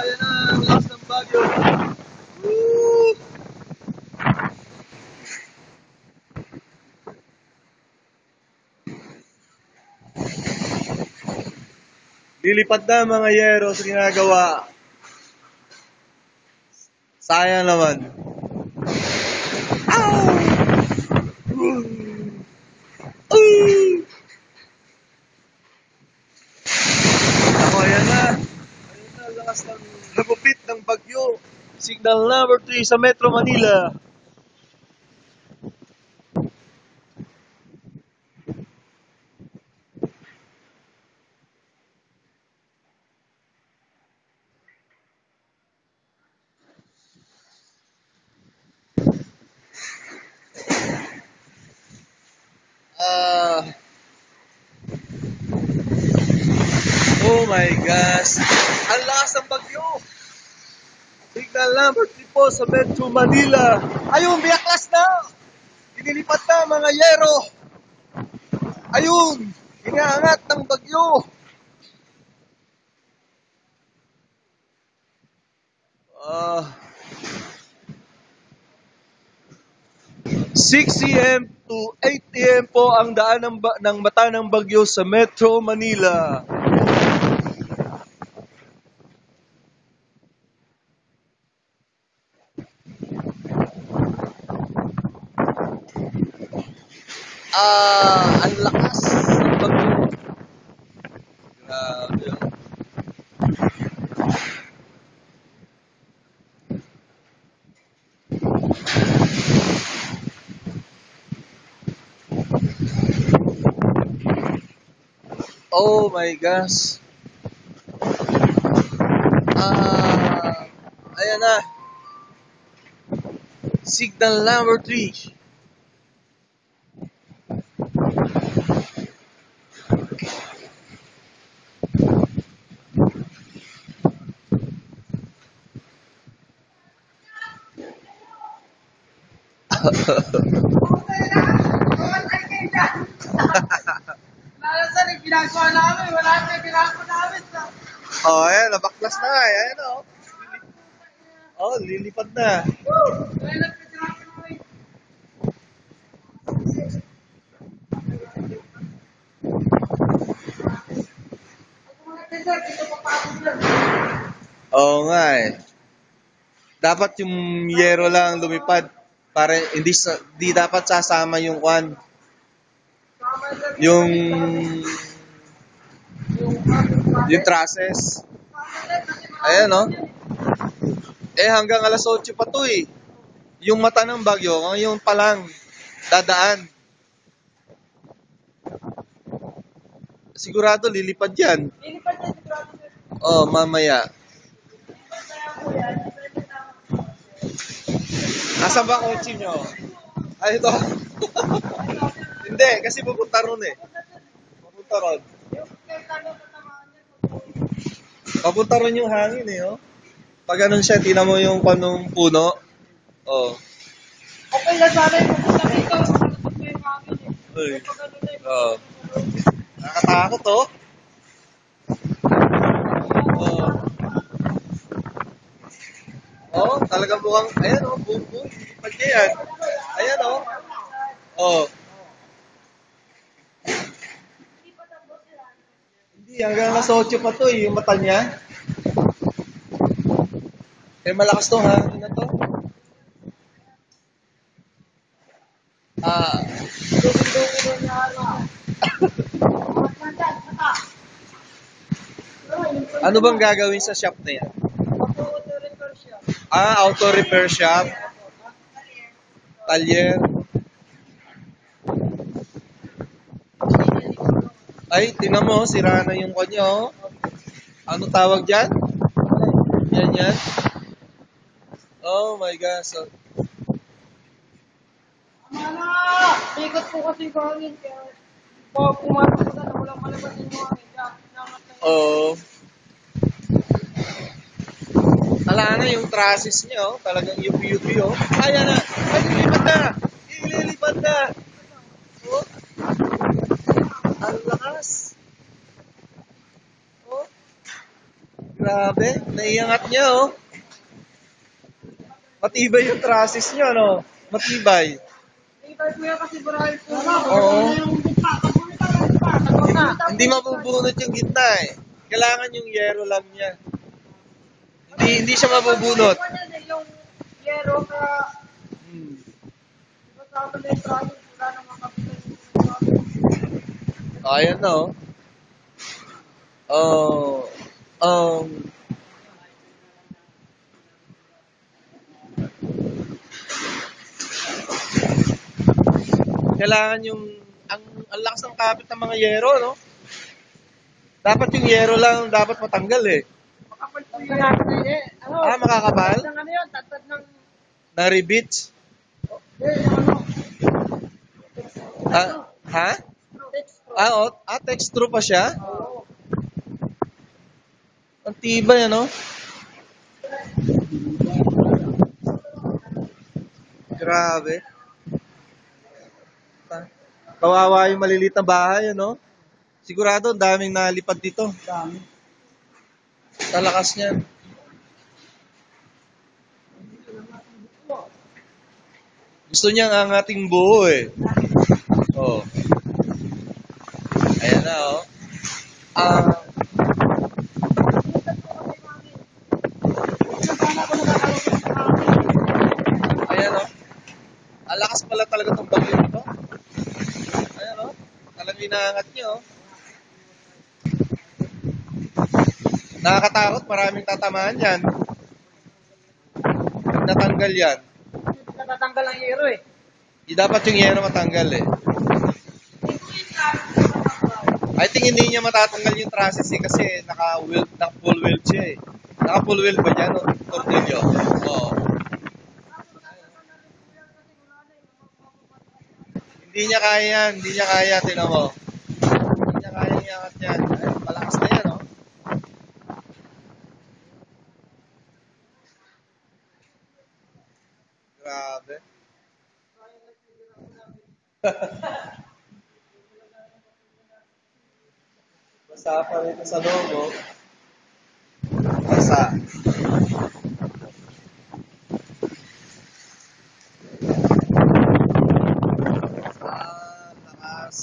Yan na, ang lakas ng bagyo. Woo! Lilipad na mga yero sa ginagawa. Sayang naman. Ako, ayan na. Ayan na, lakas ng lagupit ng bagyo. Signal number 3 sa Metro Manila. Oh my gosh. Ang lakas ng bagyo. Signal number 3 po sa Metro Manila. Ayun, biyaklas na. Inilipat na mga yero. Ayun, inaangat ng bagyo. 6 AM to 8 AM po ang daan ng mata ng bagyo sa Metro Manila. Ang lakas ng bagyo. Grabe yun. Oh my gosh. Ayan na. Signal number 3. Ginagawa namin, wala na ginagawa namin. Oh, ayan, nabaklas na. Ayan, oh. Oh, lilipad na. Oo nga eh. Dapat yung yero lang lumipad para hindi dapat sasama yung kwan. Yung trusses. Ayan, oh. Hanggang alas 8 pa to eh. Yung mata ng bagyo, ngayon pa lang dadaan. Sigurado lilipad yan. Lilipad yan sigurado. Oh, mamaya. Nasaan ba kotse nyo? Ay, ito. Hindi, kasi pupunta ron eh. Pupunta ron. Papunta ron yung hangin eh, oh. Pag ganun siya, tingnan mo yung kanong puno. Oh. Okay lang sana yung pupunta rito. Malapit mo yung hangin eh. Uy. Oh. Nakakatakot, oh. Oh. Oh, talagang mukhang, ayan, oh, boom, boom. Lipad niya yan. Ayan, oh. Oh. Hindi, hanggang alas 8 pa to eh, yung mata niya. Malakas to hangin na to. Ano bang gagawin sa shop na yan? Auto repair shop. Auto repair shop. Talyer. Ay, tingnan mo, sira na yung kanya, oh. Ano tawag dyan? Yan. Oh my gosh. So, Ikot po kasi yung hangin. Kaya pumasok ko na walang malabas yung hangin. oh. Ala na yung trusses niya, oh. Talagang yupi-yupi, oh. Ayan na. Ay, ililipad na. Ililipad na. Oh. Ang lakas. iangat niya, oh. Matibay yung trusses niya, no? Matibay. Ibay ko yan kasi burahin po. Oo. Hindi mabubunot yung gitna, eh. Kailangan yung yero lang niya. Hindi siya mabubunot. Yung yero ka, Hmm. kasama na yung traffic, wala nang makapitan. Ayan na, oh. Oh, kailangan yung ang lakas ng kapit ng mga yero, no? Dapat yung yero lang dapat matanggal, eh. Makapal po yan. Ano? Makakapal? Tatad ng ano yun? Tatad ng... Na rebits? Ha? Textro pa siya? Oo. Ang tibay, ano? Grabe. Kawawa yung maliliit na bahay, ano? Sigurado, ang daming nalipad dito. Dami. Talakas niyan. Gusto niya ang ating buo, eh. Oh. Ayan na, oh. Ayan, oh. Ang lakas pala talaga itong bagyo nito. Ayan, oh. Talagang inaangat niya, oh. Nakakatakot, maraming tatamaan yan. Pag natanggal yan. Natatanggal ang yero eh. Di dapat yung yero matanggal, eh. I think hindi niya matatanggal yung trusses, eh, kasi naka-full weld siya, eh. Naka-full weld ba yan, tornilyo? Oo. Hindi niya kaya yan. Hindi niya kaya, tinan mo. Hindi niya kaya iangat yan. Ay, malakas na yan, oh. Grabe. Basa pa rito sa loob, oh. Basa. Lakas.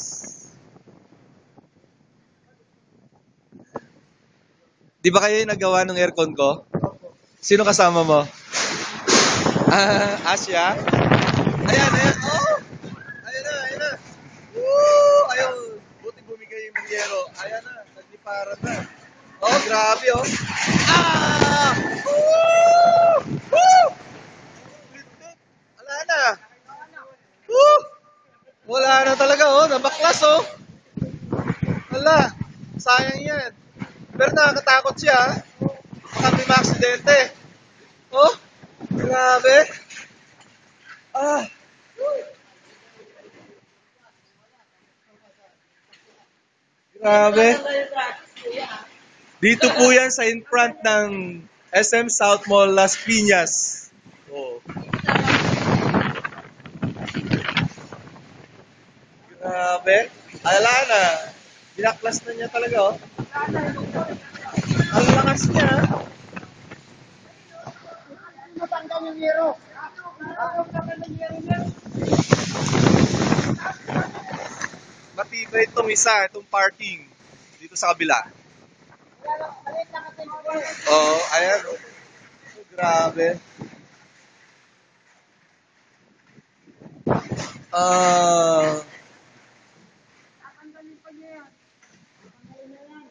Di ba kayo yung nagawa ng aircon ko? Sino kasama mo? Asya? Ayan, ayan. Oh! Ayan na, ayan na. Woo! Ayun. Buti bumigay yung bunyero. Ayan na, nagliparan na. Oh, grabe, oh. Ah! Woo! Woo! Wala na. Woo! Wala na talaga, oh. Nabaklas, oh. Wala. Sayang yan. Pero nakakatakot siya, ah. Baka may maaksidente. Oh, grabe. Ah. Grabe. Dito po yan sa in front ng SM South Mall Las Piñas. Oh. Grabe. Ala na. Binaklas na niya talaga, oh. Ang lakas niya. Matanggal yung yero. Matanggal yung yero niya. Matibay itong isa, itong parking. Dito sa kabila. Maliit lang kasi yung yero. Oo, ayan. Oh. Grabe. Tatanggalin pa niya yan. Tatanggalin na yan.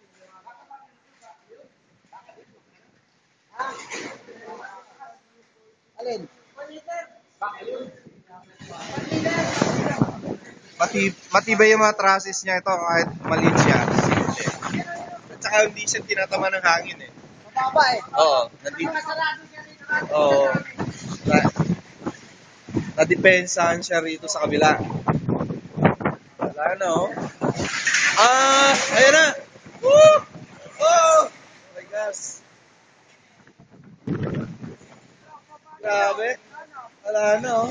Alin? 1 liter. Matibay yung mga trusses niya ito kahit maliit siya. At saka hindi siya tinatama ng hangin, eh. Mababa eh. Oo, nandito. Sarado siya rito. Oo. Nadepensahan siya rito sa kabila. Wala na, oh. Ayan na! Woo! Oh! My gosh. Grabe. Wala na, oh.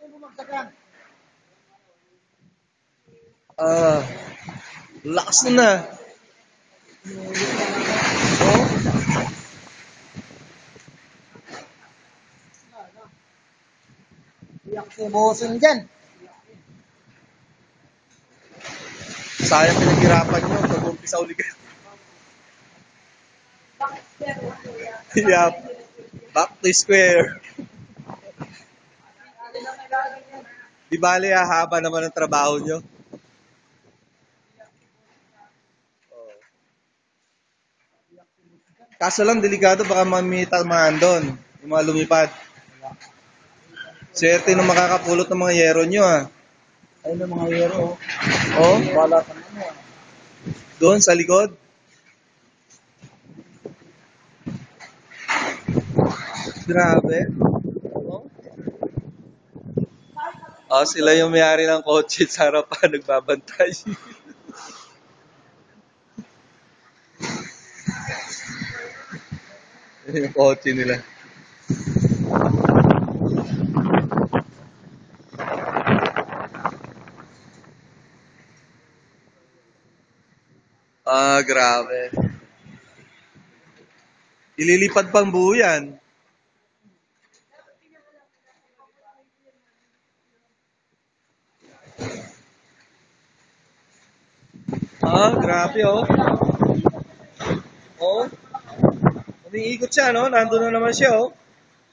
Ano bumagsakan? Lakas na. Oh, Iyak si bossing dyan. sayang pinaghirapan nyo. Pag-umpisa uli kayo. Yeah. Back to square. Di bale, haba naman ang trabaho nyo. Kaso lang, delikado, baka mamitamaan doon. Yung mga lumipad. Swerte nung makakapulot ng mga yero nyo, ah. Ayun ang mga hero. Oh, Wala ka na. doon sa likod. Grabe. Oh, sila yung may-ari ng kotse sa harapan, nagbabantay. Yung kotse nila. Ah, grabe. Ililipad pang buo yan. Ah, grabe, oh. Oh, umiikot siya, no? Nandun na naman siya, oh.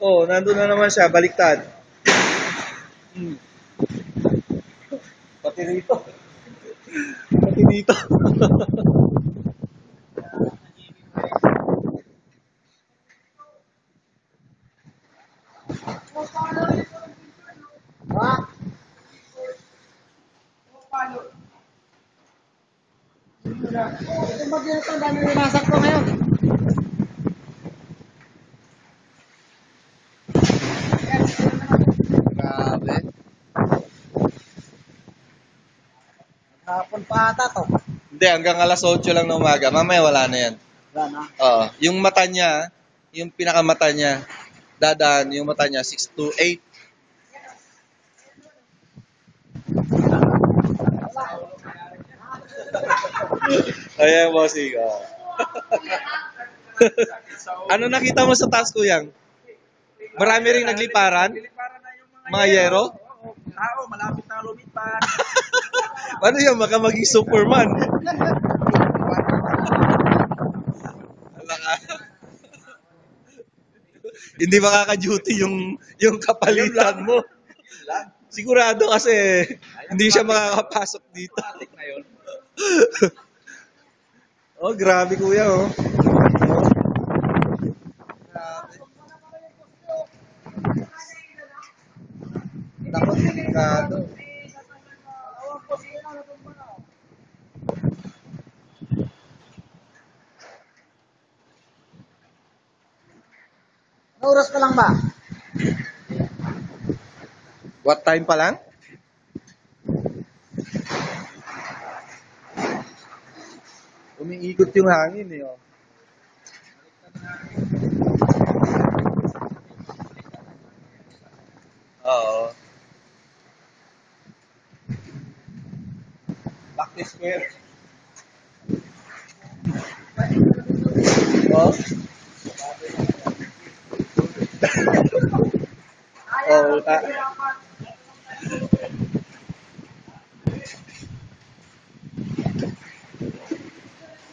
Oh, nandun na naman siya, baliktad. Hmm. Pati rito. Pati dito. Ha? Ito ba dito ang dami winasak ko ngayon? Grabe. Hapon pa ata to. Hindi, hanggang alas 8 lang ng umaga. Mamaya wala na yan. Wala na. Oo. Yung mata niya, yung pinakamata niya, dadaan yung mata niya, 6 to 8. Ayan, bossing. Oh. Ano nakita mo sa taas, kuyang? Marami ring nagliparan? Mga yero? Tao, malapit na lumipad. Ano yan? Baka maging Superman. Ala ka. Hindi makaka-duty yung kapalitan mo. Sigurado kasi hindi siya makakapasok dito. Oh, grabe kuya, oh. Grabe. Takot, delikado. Ano oras ka lang ba? What time pa lang? Umiikot yung hangin, eh, oh. Oo. Back to square. Oh. Oh,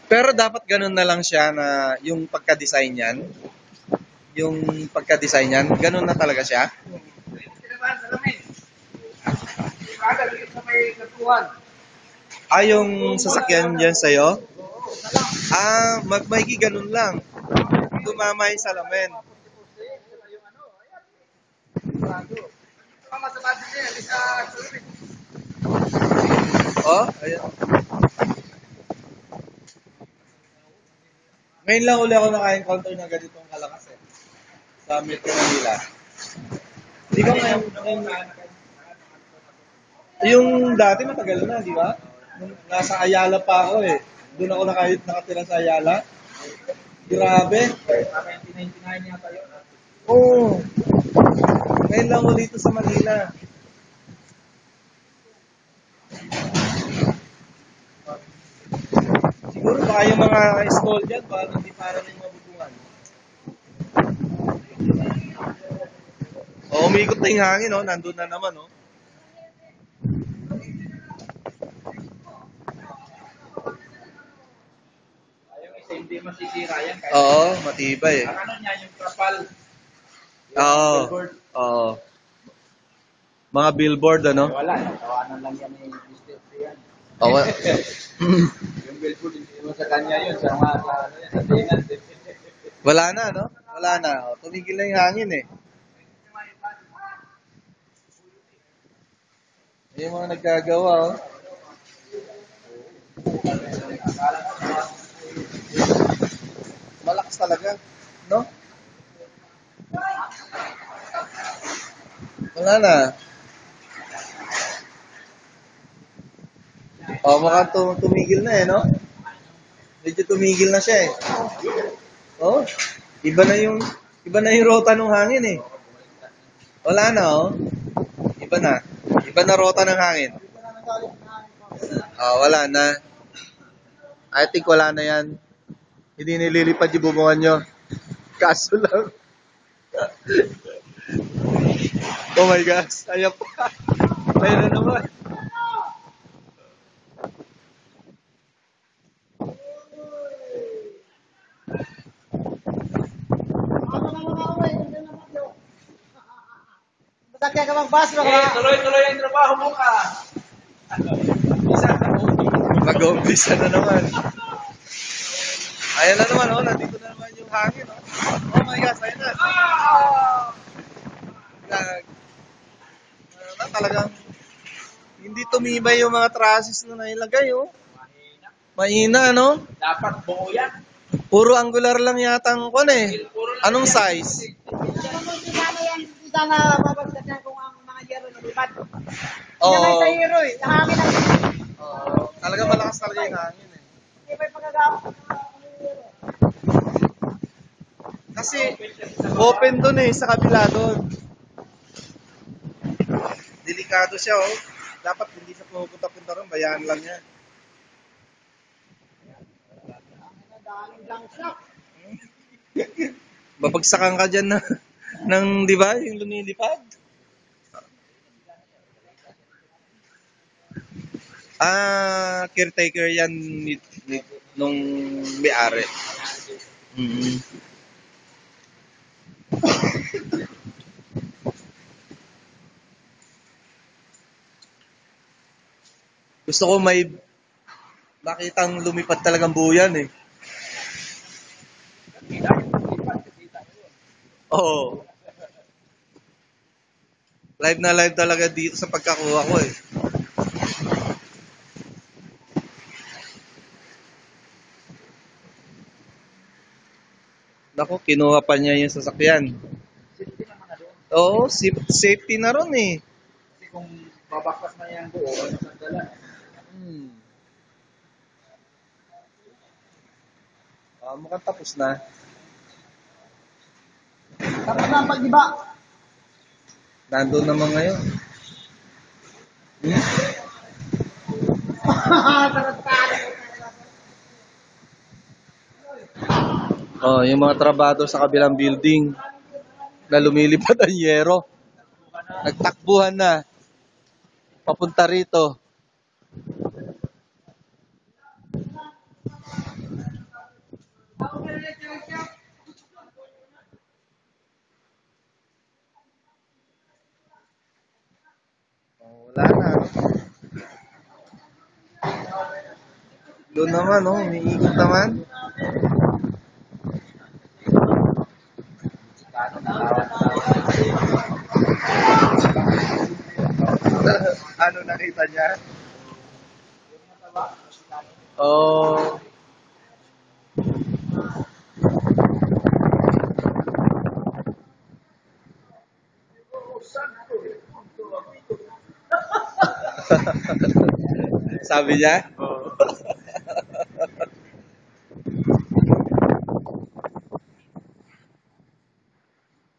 pero dapat ganun na lang siya na yung pagka-design niyan, ganun na talaga siya. Ah, yung sasakyan diyan sa'yo? Ah, magmaigi ganun lang. Tumama yung salamin. Oh, ayan. Ngayon lang uli ako naka-encounter ng ganitong kalakas, eh. Sa Metro Manila. Di ba ngayon yung dati matagal na, di ba? Nung nasa Ayala pa ako, eh. Doon ako nakatira sa Ayala. Grabe. 1999 yata yun. Oo. Ngayon lang ulit ito sa Manila. Baka yung mga stall dyan, baka hindi para na yung mabubungan. O, umikot na yung hangin, oh. Nandun na naman, oh. Yung isa hindi masisira yan. Oo, matibay eh. Ang ano niya, yung trapal. Oo. Billboard. Oo. Mga billboard, ano? Wala, natawanan lang yan eh. Business yan. Oo. Yung billboard, hindi mo sa kanya yun. Sa mga, sa tingan. Wala na, no? Wala na. O, tumigil na yung hangin eh. Yung mga naggagawa, oh. Malakas talaga, no? Wala na. O, mukhang tumigil na eh, no? Medyo tumigil na siya eh. Oh, iba na yung rota ng hangin eh. Wala na, oh. Iba na. Iba na rota ng hangin. Wala na. I think wala na yan. Hindi nililipad yung bubungan nyo. Kaso lang. Oh my gosh. Ayan pa. Ayan na naman. Masakya ka mag-bus, tuloy-tuloy ang trabaho mo ka. Mag-umpisa na naman. Ayan na naman, oh. Nandito na naman yung hangin, oh. Oh my gosh, ayan na. Talagang hindi tumibay yung mga trusses na nailagay, oh. Mahina, no? Dapat buo yan. Puro angular lang yata ang kon eh. Anong size? Hindi sana mabagsak yan kung ang mga yero nalipat. Oo. Hindi naman sa hero eh. Nahangin ang Talagang malakas talaga yung hangin eh. hindi pa yung pagkagawang ng mga hero. Kasi open doon eh, sa kabila doon. Delikado siya, oh. Dapat hindi siya pumupunta-punta ron, bayaan lang yan. Babagsakan ka dyan ng, di ba, yung lumilipad. Caretaker yan nung may-ari. Mm-hmm. Gusto ko may makitang lumipad talagang buyan eh. Oo. Live na live talaga dito sa pagkakuha ko eh. Naku, kinuha pa niya yung sasakyan. Oo, safety na ron eh. Kasi kung babaklas na yan buo, ano sa dala? Mukhang tapos na. Tapos na ang pag-iba. Nandun naman ngayon. Yung mga trabado sa kabilang building na lumilipad ang yero. Nagtakbuhan na. Papunta rito. Wala na. Doon naman, oh, umiikot naman. Ano nakita niya? Oh. Sabi niya?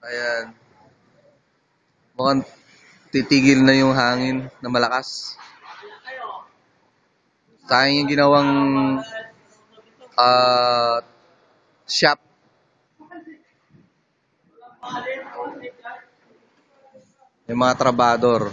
Ayan. Mukhang titigil na yung hangin na malakas. Sayang yung ginawang shop. May mga trabador.